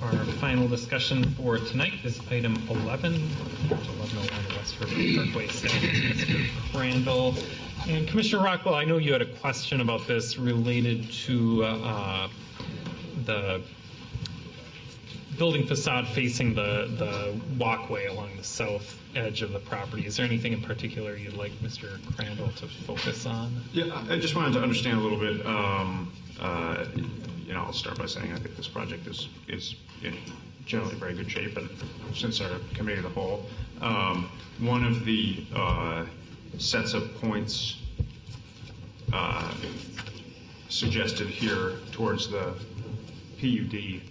Our final discussion for tonight is item 11, 1101 West River Parkway. Staff is Mr. Crandall. And Commissioner Rockwell, I know you had a question about this related to the building facade facing the walkway along the south edge of the property. Is there anything in particular you'd like Mr. Crandall to focus on? Yeah, I just wanted to understand a little bit. I'll start by saying I think this project is in generally very good shape, and since our committee of the whole, one of the sets of points suggested here towards the PUD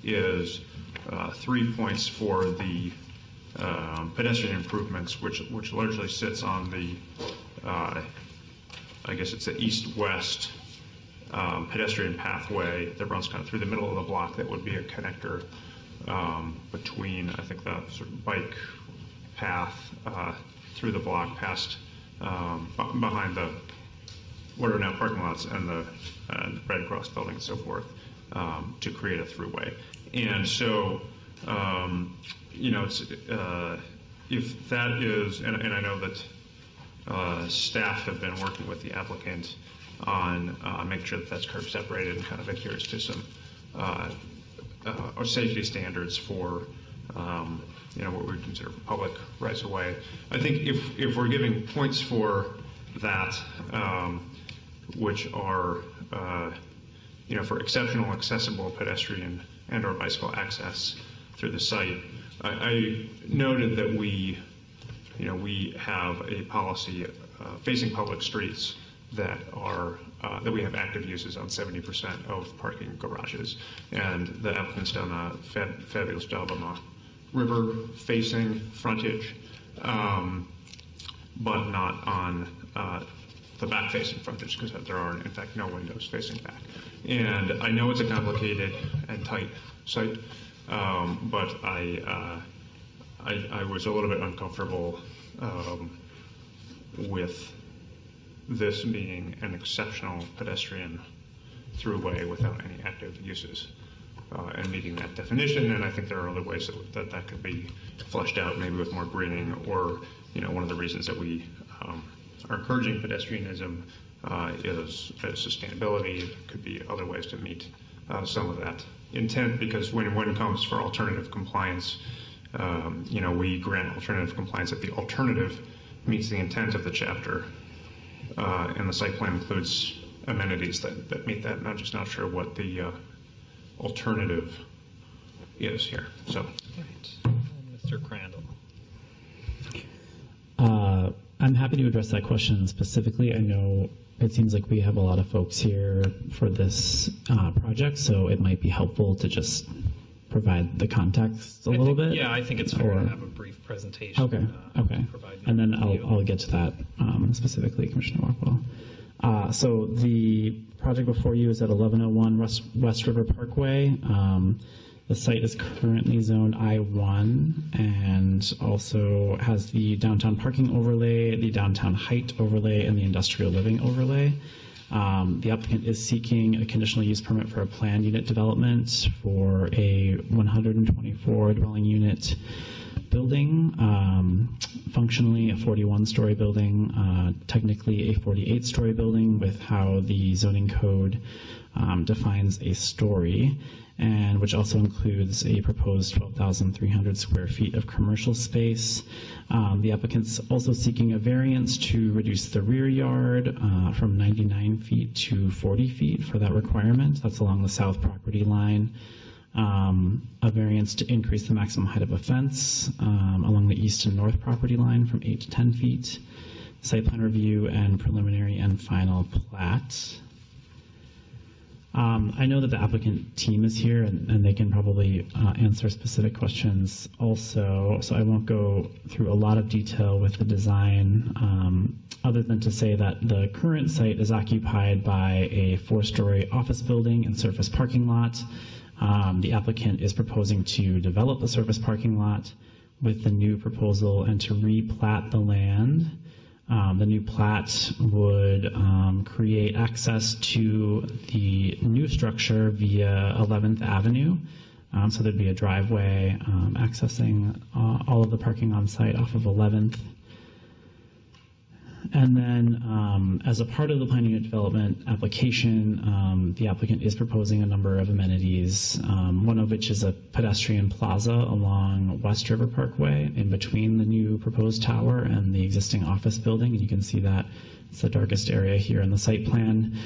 is 3 points for the pedestrian improvements, which largely sits on the, I guess it's the east-west pedestrian pathway that runs kind of through the middle of the block. That would be a connector between, I think, the sort of bike path through the block past behind the what are now parking lots and the Red Cross building and so forth, to create a throughway. And so, if that is, and I know that staff have been working with the applicant on making sure that that's curb separated and kind of adheres to some or safety standards for what we would consider public rights of way. I think if we're giving points for that, which are for exceptional accessible pedestrian and/or bicycle access through the site, I noted that we have a policy facing public streets that are that we have active uses on 70% of parking garages, and the applicant's done a fabulous job on the river-facing frontage, but not on the back-facing frontage, because there are, in fact, no windows facing back. And I know it's a complicated and tight site, but I was a little bit uncomfortable with this being an exceptional pedestrian throughway without any active uses and meeting that definition. And I think there are other ways that could be fleshed out, maybe with more greening, or one of the reasons that we are encouraging pedestrianism is sustainability. There could be other ways to meet some of that intent, because when it comes for alternative compliance, we grant alternative compliance if the alternative meets the intent of the chapter. And the site plan includes amenities that meet that, and I'm just not sure what the alternative is here. So, right. Mr. Crandall. I'm happy to address that question specifically. I know it seems like we have a lot of folks here for this project, so it might be helpful to just provide the context a little bit. Yeah, I think it's fair to have a brief presentation. Okay. And then I'll get to that specifically, Commissioner Rockwell. So the project before you is at 1101 West River Parkway. The site is currently zoned I-1 and also has the downtown parking overlay, the downtown height overlay, and the industrial living overlay. The applicant is seeking a conditional use permit for a planned unit development for a 124 dwelling unit building, functionally a 41-story building, technically a 48-story building with how the zoning code defines a story, and which also includes a proposed 12,300 square feet of commercial space. The applicant's also seeking a variance to reduce the rear yard from 99 feet to 40 feet for that requirement. That's along the south property line. A variance to increase the maximum height of a fence along the east and north property line from 8 to 10 feet. Site plan review and preliminary and final plat. I know that the applicant team is here, and they can probably answer specific questions also, so I won't go through a lot of detail with the design, other than to say that the current site is occupied by a 4-story office building and surface parking lot. The applicant is proposing to develop a surface parking lot with the new proposal and to replat the land. The new plat would create access to the new structure via 11th Avenue, So there'd be a driveway accessing all of the parking on site off of 11th. And then as a part of the planning and development application, the applicant is proposing a number of amenities, one of which is a pedestrian plaza along West River Parkway in between the new proposed tower and the existing office building. And you can see that it's the darkest area here in the site plan,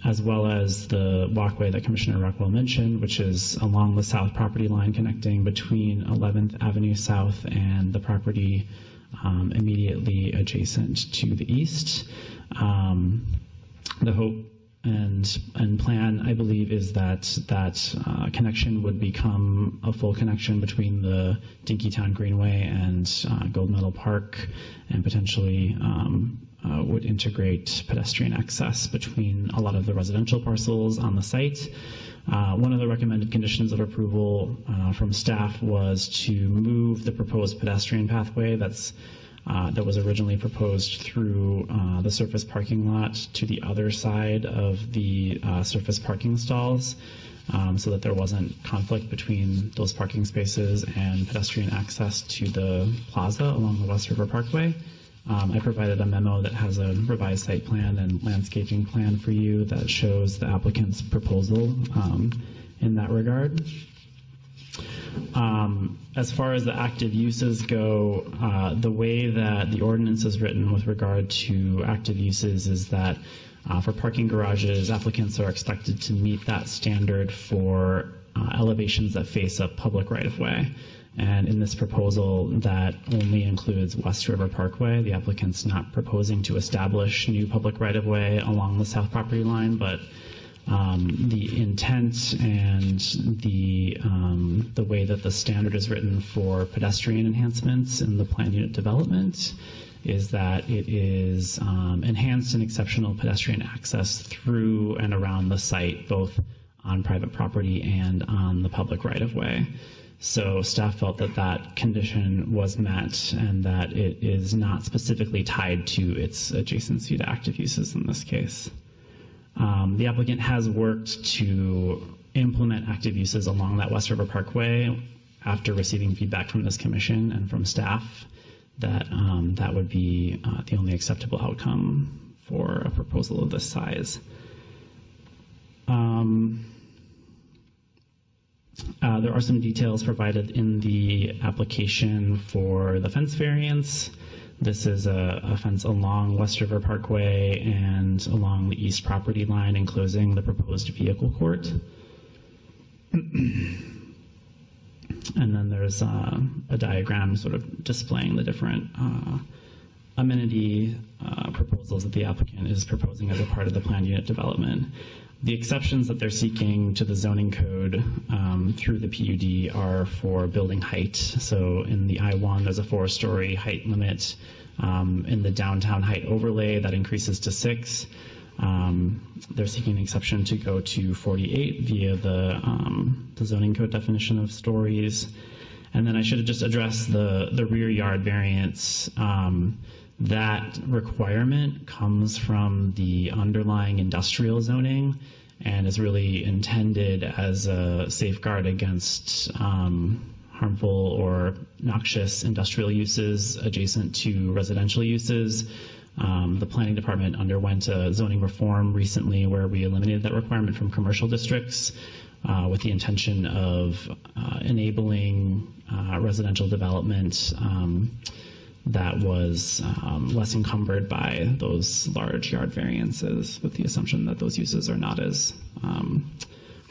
as well as the walkway that Commissioner Rockwell mentioned, which is along the south property line connecting between 11th Avenue South and the property immediately adjacent to the east. The hope and plan, I believe, is that connection would become a full connection between the Dinkytown Greenway and Gold Medal Park, and potentially would integrate pedestrian access between a lot of the residential parcels on the site. One of the recommended conditions of approval from staff was to move the proposed pedestrian pathway that was originally proposed through the surface parking lot to the other side of the surface parking stalls, so that there wasn't conflict between those parking spaces and pedestrian access to the plaza along the West River Parkway. I provided a memo that has a revised site plan and landscaping plan for you that shows the applicant's proposal in that regard. As far as the active uses go, the way that the ordinance is written with regard to active uses is that for parking garages, applicants are expected to meet that standard for elevations that face a public right-of-way. And in this proposal, that only includes West River Parkway. The applicant's not proposing to establish new public right-of-way along the south property line, but the intent and the way that the standard is written for pedestrian enhancements in the plan unit development is that it is enhanced and exceptional pedestrian access through and around the site, both on private property and on the public right-of-way. So staff felt that that condition was met and that it is not specifically tied to its adjacency to active uses in this case. The applicant has worked to implement active uses along that West River Parkway after receiving feedback from this commission and from staff that that would be the only acceptable outcome for a proposal of this size. There are some details provided in the application for the fence variance. This is a fence along West River Parkway and along the east property line enclosing the proposed vehicle court. And then there's a diagram sort of displaying the different amenity proposals that the applicant is proposing as a part of the planned unit development. The exceptions that they're seeking to the zoning code through the PUD are for building height. So in the I-1, there's a 4-story height limit. In the downtown height overlay, that increases to 6. They're seeking an exception to go to 48 via the zoning code definition of stories. And then I should have just addressed the rear yard variance. That requirement comes from the underlying industrial zoning and is really intended as a safeguard against harmful or noxious industrial uses adjacent to residential uses. The planning department underwent a zoning reform recently where we eliminated that requirement from commercial districts with the intention of enabling residential development that was less encumbered by those large yard variances, with the assumption that those uses are not as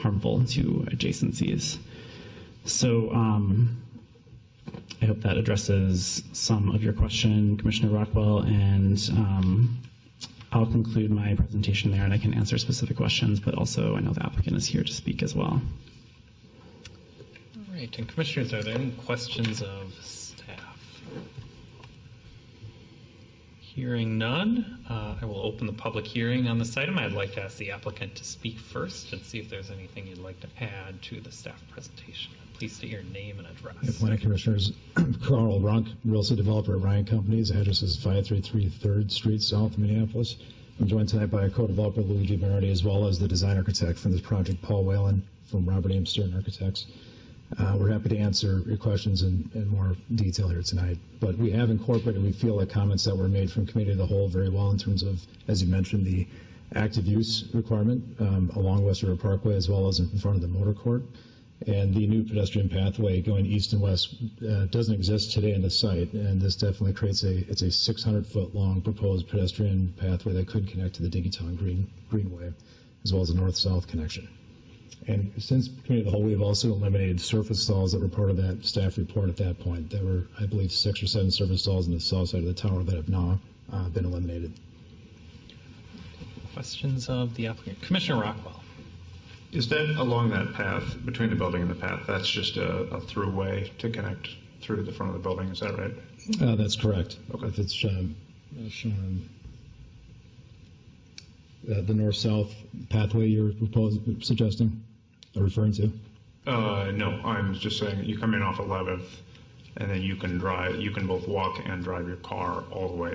harmful to adjacencies. So I hope that addresses some of your question, Commissioner Rockwell, and I'll conclude my presentation there and I can answer specific questions, but also I know the applicant is here to speak as well. All right, and commissioners, are there any questions of staff? Hearing none, I will open the public hearing on this item. I'd like to ask the applicant to speak first and see if there's anything you'd like to add to the staff presentation. Please state your name and address. Yeah, Planning Commissioners, Carl Runk, real estate developer at Ryan Companies. Address is 533 3rd Street, South Minneapolis. I'm joined tonight by our co-developer, Luigi Bernardi, as well as the design architect for this project, Paul Whalen, from Robert Ames Stern Architects. We're happy to answer your questions in more detail here tonight. But we have incorporated, we feel, the comments that were made from committee of the whole very well in terms of, as you mentioned, the active use requirement along West River Parkway as well as in front of the motor court. And the new pedestrian pathway going east and west doesn't exist today in the site, and this definitely creates it's a 600-foot long proposed pedestrian pathway that could connect to the Dinkytown Greenway, as well as a north-south connection. And since committee of the whole, we have also eliminated surface stalls that were part of that staff report at that point. There were, I believe, 6 or 7 surface stalls on the south side of the tower that have now been eliminated. Questions of the applicant? Commissioner Rockwell. Is that along that path, between the building and the path, that's just a throughway to connect through to the front of the building, is that right? That's correct. Okay. If it's shown the north-south pathway you're suggesting or referring to? No, I'm just saying that you come in off 11th, and then you can both walk and drive your car all the way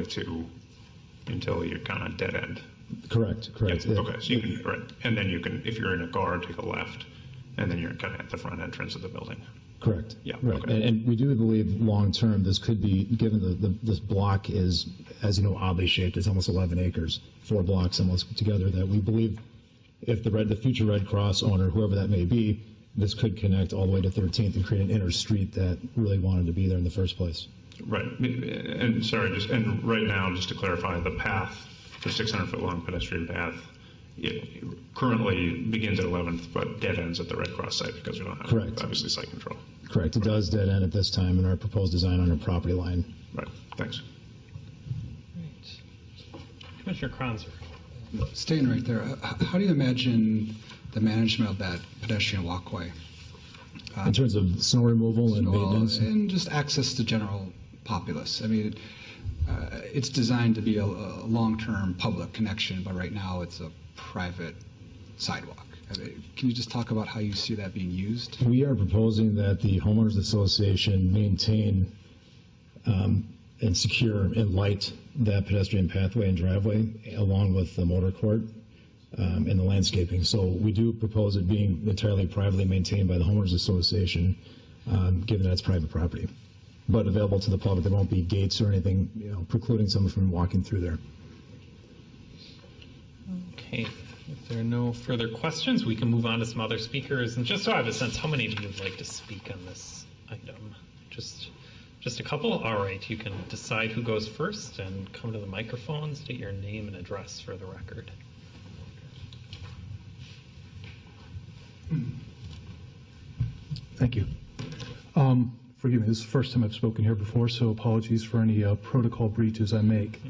until you're kind of dead end. Correct. Yeah, okay, so you can, right, and then you can, if you're in a car, take a left, and then you're kind of at the front entrance of the building. Correct. Yeah. Right. Okay. And we do believe long term this could be, given this block is, as you know, oddly shaped. It's almost 11 acres, 4 blocks almost together. That we believe, if the future Red Cross owner, whoever that may be, this could connect all the way to 13th and create an inner street that really wanted to be there in the first place. Right. And sorry, and right now, just to clarify, the path, the 600-foot long pedestrian path, it currently begins at 11th, but dead ends at the Red Cross site because we don't have, Correct, obviously, site control. Correct. It does dead end at this time in our proposed design on our property line. Right. Thanks. Right. Commissioner Kronzer. Staying right there, how do you imagine the management of that pedestrian walkway? In terms of snow removal and maintenance? And just access to general populace. I mean, it's designed to be a long-term public connection, but right now it's a private sidewalk. Can you just talk about how you see that being used? We are proposing that the homeowners association maintain and secure and light that pedestrian pathway and driveway along with the motor court and the landscaping. So we do propose it being entirely privately maintained by the homeowners association, given that it's private property, but available to the public. There won't be gates or anything, precluding someone from walking through there. Okay. If there are no further questions, we can move on to some other speakers. And just so I have a sense, how many of you would like to speak on this item? Just a couple? All right, you can decide who goes first and come to the microphone, state your name and address for the record. Thank you. Forgive me, this is the first time I've spoken here before, so apologies for any protocol breaches I make.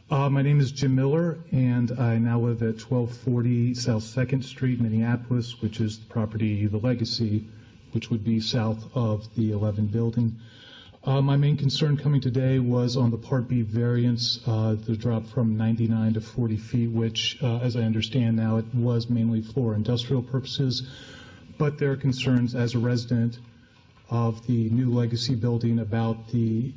My name is Jim Miller, and I now live at 1240 South 2nd Street, Minneapolis, which is the property, the Legacy, which would be south of the 11 building. My main concern coming today was on the Part B variance, the drop from 99 to 40 feet, which, as I understand now, it was mainly for industrial purposes, but there are concerns as a resident of the new Legacy building about the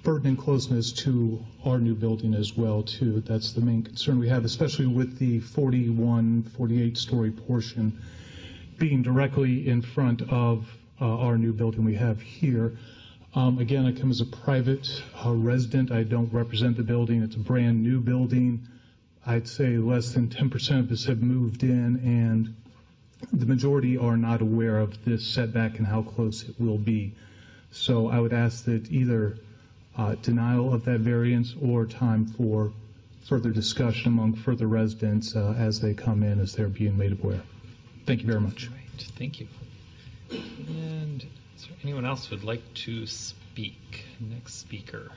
burden and closeness to our new building as well, too. That's the main concern we have, especially with the 48-story portion being directly in front of our new building we have here. Again, I come as a private resident. I don't represent the building. It's a brand new building. I'd say less than 10% of us have moved in, and the majority are not aware of this setback and how close it will be. So I would ask that either denial of that variance or time for further discussion among further residents as they come in, as they're being made aware. Thank you very much. Right, thank you. And is there anyone else who would like to speak? Next speaker.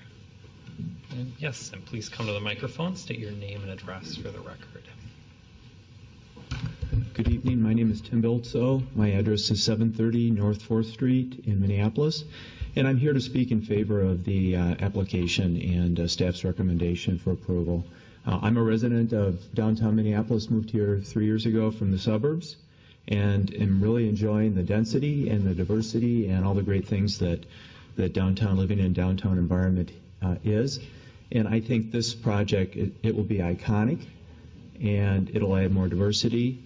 And yes, and please come to the microphone, state your name and address for the record. Good evening. My name is Tim Biltzo. My address is 730 North 4th Street in Minneapolis, and I'm here to speak in favor of the application and staff's recommendation for approval. I'm a resident of downtown Minneapolis, moved here 3 years ago from the suburbs, and am really enjoying the density and the diversity and all the great things that downtown, living in downtown environment is. And I think this project, it will be iconic, and it'll add more diversity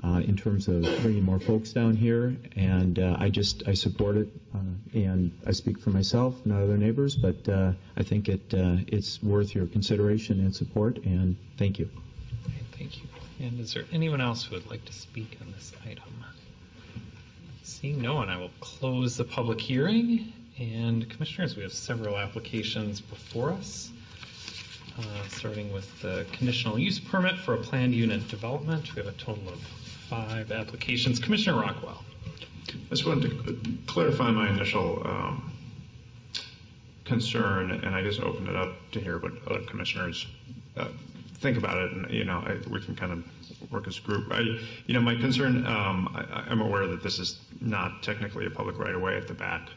in terms of bringing more folks down here. And I support it, and I speak for myself, not other neighbors, but I think it's worth your consideration and support, and thank you. Thank you. And is there anyone else who would like to speak on this item? Seeing no one, I will close the public hearing. And Commissioners, we have several applications before us, starting with the conditional use permit for a planned unit development. We have a total of 5 applications. Commissioner Rockwell. I just wanted to clarify my initial concern, and I just opened it up to hear what other commissioners think about it, and we can kind of work as a group. My concern, I'm aware that this is not technically a public right-of-way at the back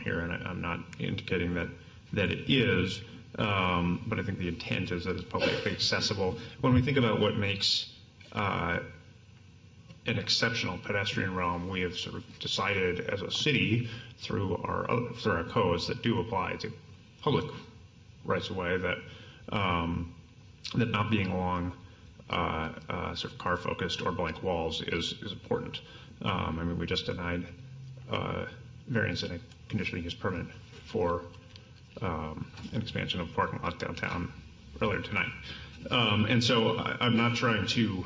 here, and I'm not indicating that it is, but I think the intent is that it's publicly accessible. When we think about what makes an exceptional pedestrian realm, we have sort of decided as a city through our codes that do apply to public rights-of-way that not being along sort of car-focused or blank walls is important. We just denied variance in a conditional use permit for an expansion of parking lot downtown earlier tonight. And so I'm not trying to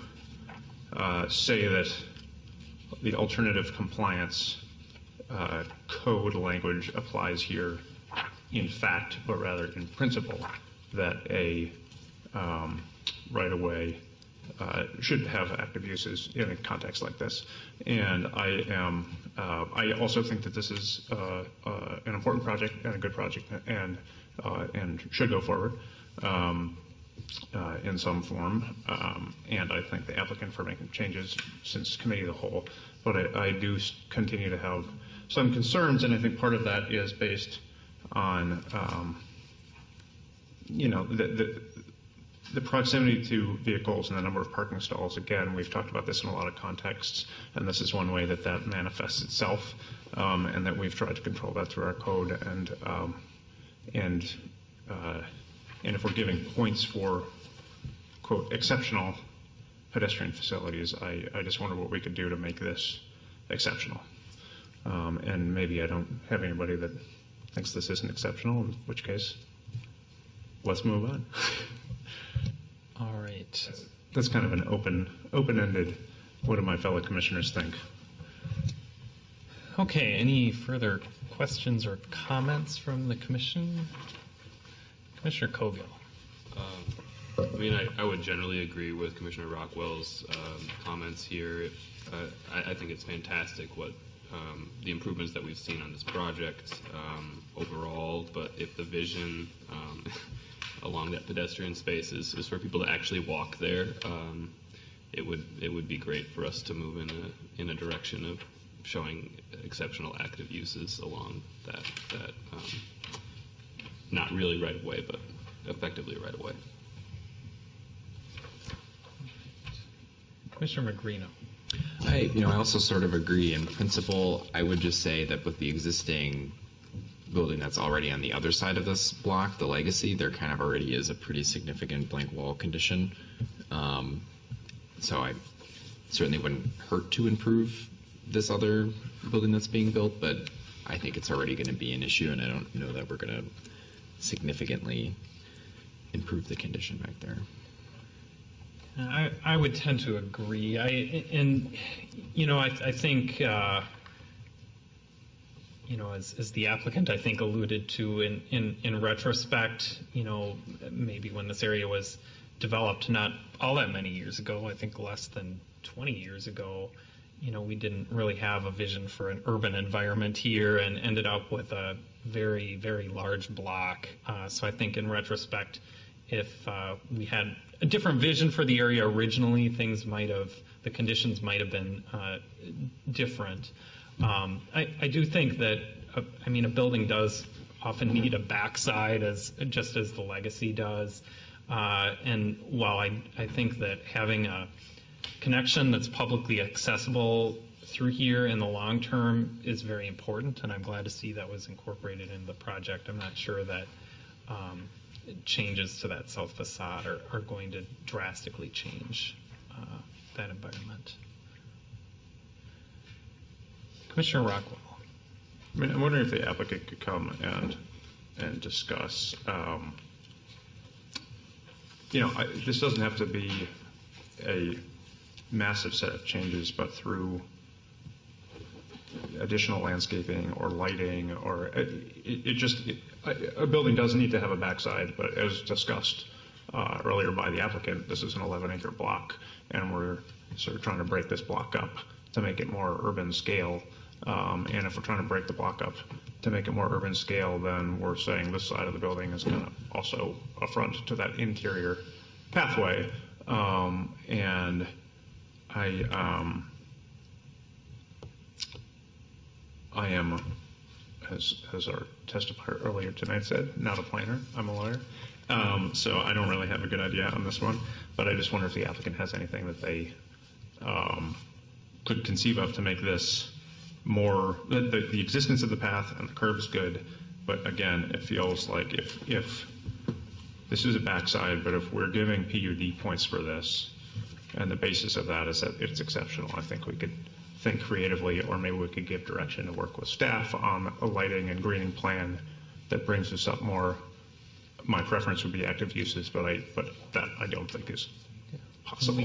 say that the alternative compliance code language applies here in fact, but rather in principle, that a right-of-way should have active uses in a context like this. And I also think that this is an important project and a good project, and should go forward in some form. And I thank the applicant for making changes since committee of the whole. But I do continue to have some concerns, and I think part of that is based on the proximity to vehicles and the number of parking stalls. Again, we've talked about this in a lot of contexts, and this is one way that manifests itself, and that we've tried to control that through our code. And if we're giving points for, quote, exceptional pedestrian facilities, I just wonder what we could do to make this exceptional. And maybe I don't have anybody that thinks this isn't exceptional, in which case, let's move on. All right. That's kind of an open-ended, what do my fellow commissioners think? Okay, any further questions or comments from the commission? Commissioner Cogill. I would generally agree with Commissioner Rockwell's comments here. I think it's fantastic what the improvements that we've seen on this project overall, but if the vision along that pedestrian space is for people to actually walk there, it would be great for us to move in a direction of showing exceptional active uses along that not really right of way, but effectively right of way. Commissioner Magrino. I also sort of agree in principle. I would just say that with the existing building that's already on the other side of this block, the Legacy, there kind of already is a pretty significant blank wall condition. So I certainly wouldn't hurt to improve this other building that's being built, but I think it's already going to be an issue, and I don't know that we're going to significantly improve the condition back there. I would tend to agree. I think, as the applicant, I think, alluded to in retrospect, maybe when this area was developed not all that many years ago, I think less than 20 years ago, we didn't really have a vision for an urban environment here and ended up with a very, very large block. So I think in retrospect, if we had a different vision for the area originally, the conditions might have been different. I do think that, a building does often need a backside just as the Legacy does. And while I think that having a connection that's publicly accessible through here in the long term is very important, and I'm glad to see that was incorporated in the project. I'm not sure that changes to that south facade are going to drastically change that environment. Commissioner Rockwell. I mean, I'm wondering if the applicant could come and discuss. This doesn't have to be a massive set of changes, but through additional landscaping or lighting, or a building does need to have a backside, but as discussed earlier by the applicant, this is an 11-acre block, and we're sort of trying to break this block up to make it more urban scale. And if we're trying to break the block up to make it more urban scale, then we're saying this side of the building is going to also affront to that interior pathway. And I am, as our testifier earlier tonight said, not a planner. I'm a lawyer. So I don't really have a good idea on this one, but I just wonder if the applicant has anything that they could conceive of to make this more, the existence of the path and the curb is good, but again, it feels like if this is a backside, but if we're giving PUD points for this, and the basis of that is that it's exceptional, I think we could think creatively, or maybe we could give direction to work with staff on a lighting and greening plan that brings us up more. My preference would be active uses, but that I don't think is possible.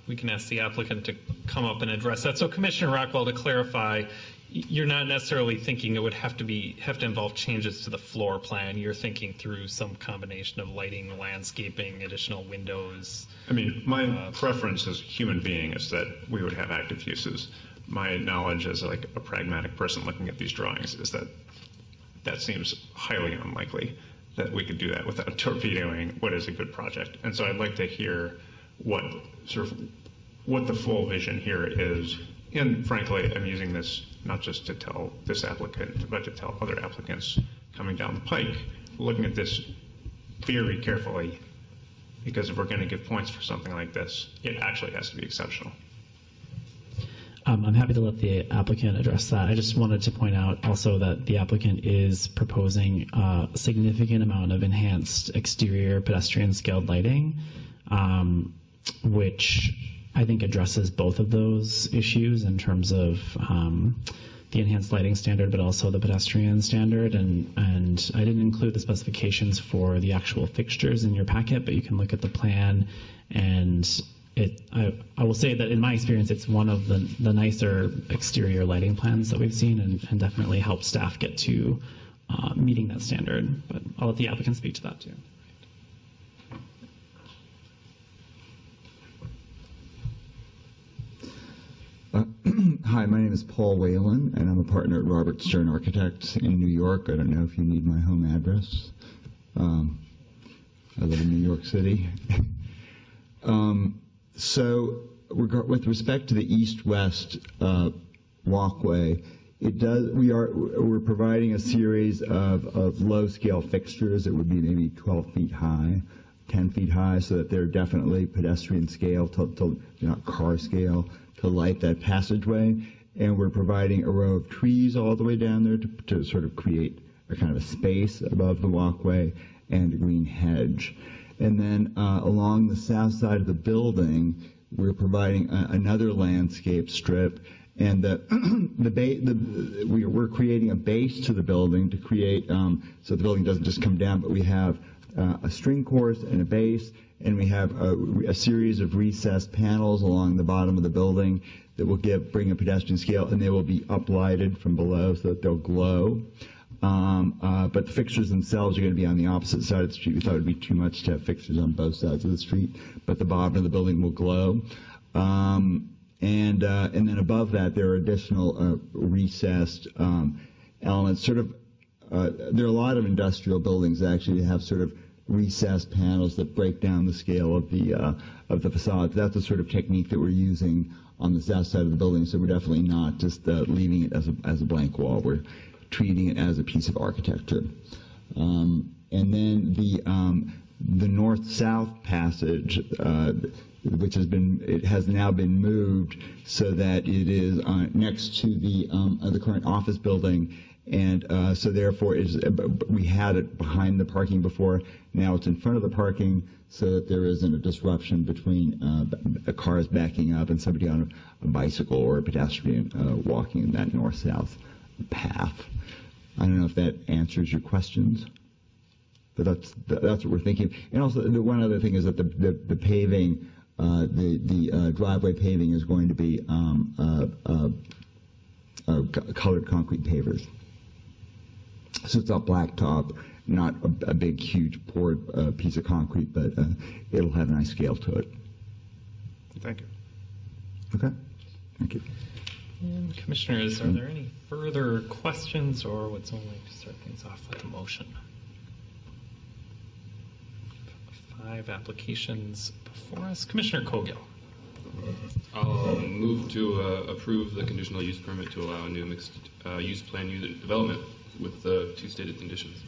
We can ask the applicant to come up and address that. So, Commissioner Rockwell, to clarify, you're not necessarily thinking it would have to involve changes to the floor plan. You're thinking through some combination of lighting, landscaping, additional windows. I mean, my preference as a human being is that we would have active uses. My knowledge as like a pragmatic person looking at these drawings is that seems highly unlikely that we could do that without torpedoing what is a good project. And so I'd like to hear what the full vision here is. And frankly, I'm using this not just to tell this applicant, but to tell other applicants coming down the pike, looking at this very carefully, because if we're going to give points for something like this, it actually has to be exceptional. I'm happy to let the applicant address that. I just wanted to point out also that the applicant is proposing a significant amount of enhanced exterior pedestrian scaled lighting, which I think addresses both of those issues in terms of the enhanced lighting standard, but also the pedestrian standard. And I didn't include the specifications for the actual fixtures in your packet, but you can look at the plan. And I will say that in my experience, it's one of the nicer exterior lighting plans that we've seen, and definitely helps staff get to meeting that standard. But I'll let the applicant speak to that too. Hi, my name is Paul Whalen, and I'm a partner at Robert Stern Architects in New York. I don't know if you need my home address. I live in New York City. So with respect to the east-west walkway, we're providing a series of low-scale fixtures that would be maybe 12 feet high, 10 feet high, so that they're definitely pedestrian scale, to not car scale, to light that passageway. And we're providing a row of trees all the way down there to sort of create a kind of a space above the walkway, and a green hedge. And then along the south side of the building, we're providing another landscape strip, and we're creating a base to the building to create, so the building doesn't just come down, but we have a string course and a base, and we have a series of recessed panels along the bottom of the building that will bring a pedestrian scale, and they will be uplighted from below so that they'll glow. But the fixtures themselves are going to be on the opposite side of the street. We thought it would be too much to have fixtures on both sides of the street, but the bottom of the building will glow. And then above that, there are additional recessed elements. There are a lot of industrial buildings that actually have sort of recessed panels that break down the scale of the facade. That's the sort of technique that we're using on the south side of the building. So we're definitely not just leaving it as a blank wall. We're treating it as a piece of architecture. And then the north-south passage, which has now been moved so that it is next to the current office building, And so therefore, we had it behind the parking before. Now it's in front of the parking so that there isn't a disruption between cars backing up and somebody on a bicycle or a pedestrian walking that north-south path. I don't know if that answers your questions, but that's what we're thinking. And also, the one other thing is that the paving, the driveway paving is going to be colored concrete pavers. So it's not blacktop, not a big, huge poured piece of concrete, but it'll have a nice scale to it. Thank you. Okay. Thank you. And commissioners, are there any further questions, or would someone like to start things off with a motion? 5 applications before us. Commissioner Cogill. I'll move to approve the conditional use permit to allow a new mixed use plan unit development with the 2 stated conditions.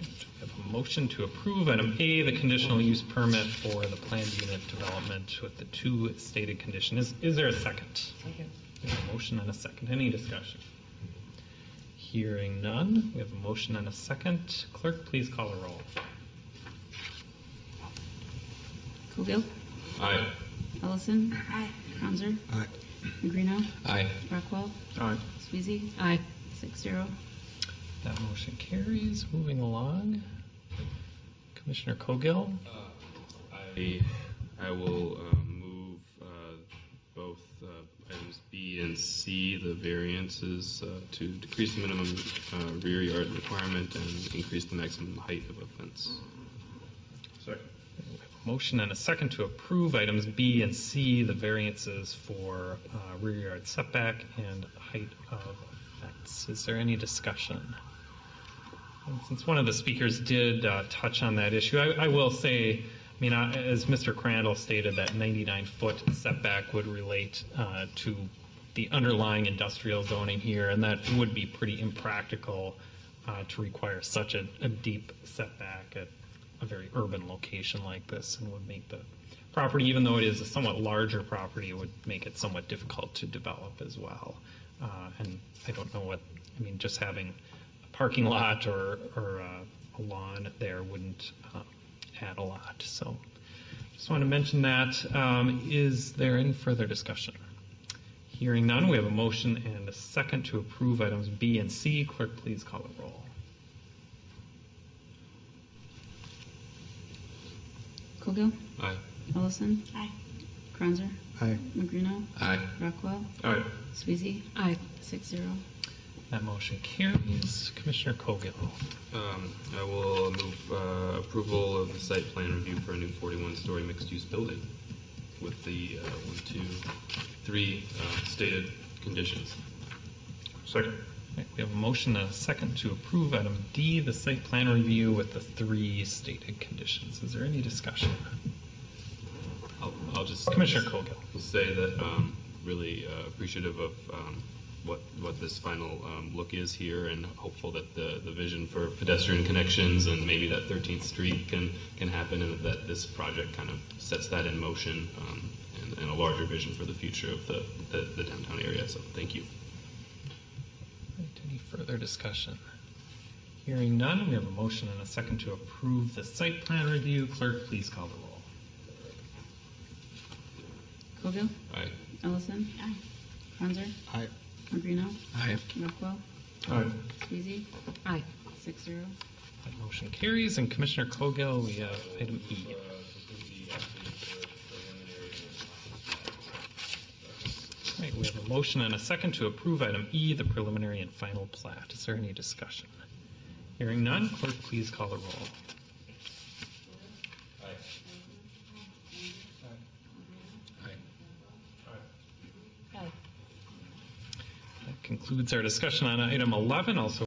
We have a motion to approve item A, the conditional use permit for the planned unit development with the 2 stated conditions. Is there a second? Second. We have a motion and a second. Any discussion? Hearing none. We have a motion and a second. Clerk, please call a roll. Cogill? Aye. Ellison? Aye. Franzer? Aye. Negrino? Aye. Rockwell? Aye. Sweezy? Aye. 6-0. That motion carries. Moving along. Commissioner Cogill. I will move both items B and C, the variances to decrease the minimum rear yard requirement and increase the maximum height of a fence. Second. We have a motion and a second to approve items B and C, the variances for rear yard setback and height of fence. Is there any discussion? And since one of the speakers did touch on that issue, I will say, I mean, as Mr. Crandall stated, that 99-foot setback would relate to the underlying industrial zoning here, and that would be pretty impractical to require such a deep setback at a very urban location like this, and would make the property, even though it is a somewhat larger property, it would make it somewhat difficult to develop as well. And I don't know what, I mean, just having a parking lot or a lawn there wouldn't add a lot. So just want to mention that. Is there any further discussion? Hearing none, we have a motion and a second to approve items B and C. Clerk, please call a roll. Cogill? Aye. Ellison? Aye. Franzer? Aye. Negrino? Aye. Rockwell? Aye. Sweezy? Aye. 6-0. That motion carries. Commissioner Cogill. I will move approval of the site plan review for a new 41-story mixed-use building with the 1, 2, 3 stated conditions. Second. Right, we have a motion and a second to approve item D, the site plan review with the 3 stated conditions. Is there any discussion? I'll just Commissioner Cogill. say that really appreciative of what this final look is here, and hopeful that the vision for pedestrian connections and maybe that 13th Street can happen, and that this project kind of sets that in motion and a larger vision for the future of the downtown area. So thank you. Right, any further discussion? Hearing none, we have a motion and a second to approve the site plan review. Clerk, please call the roll. Cogill? Aye. Ellison? Aye. Franzer? Aye. Negrino? Aye. Rockwell? Aye. Sweezy? Aye. 6-0. That motion carries. And Commissioner Cogill, we have item E. Right, we have a motion and a second to approve item E, the preliminary and final plat. Is there any discussion? Hearing none, clerk, please call the roll. That concludes our discussion on item 11. Also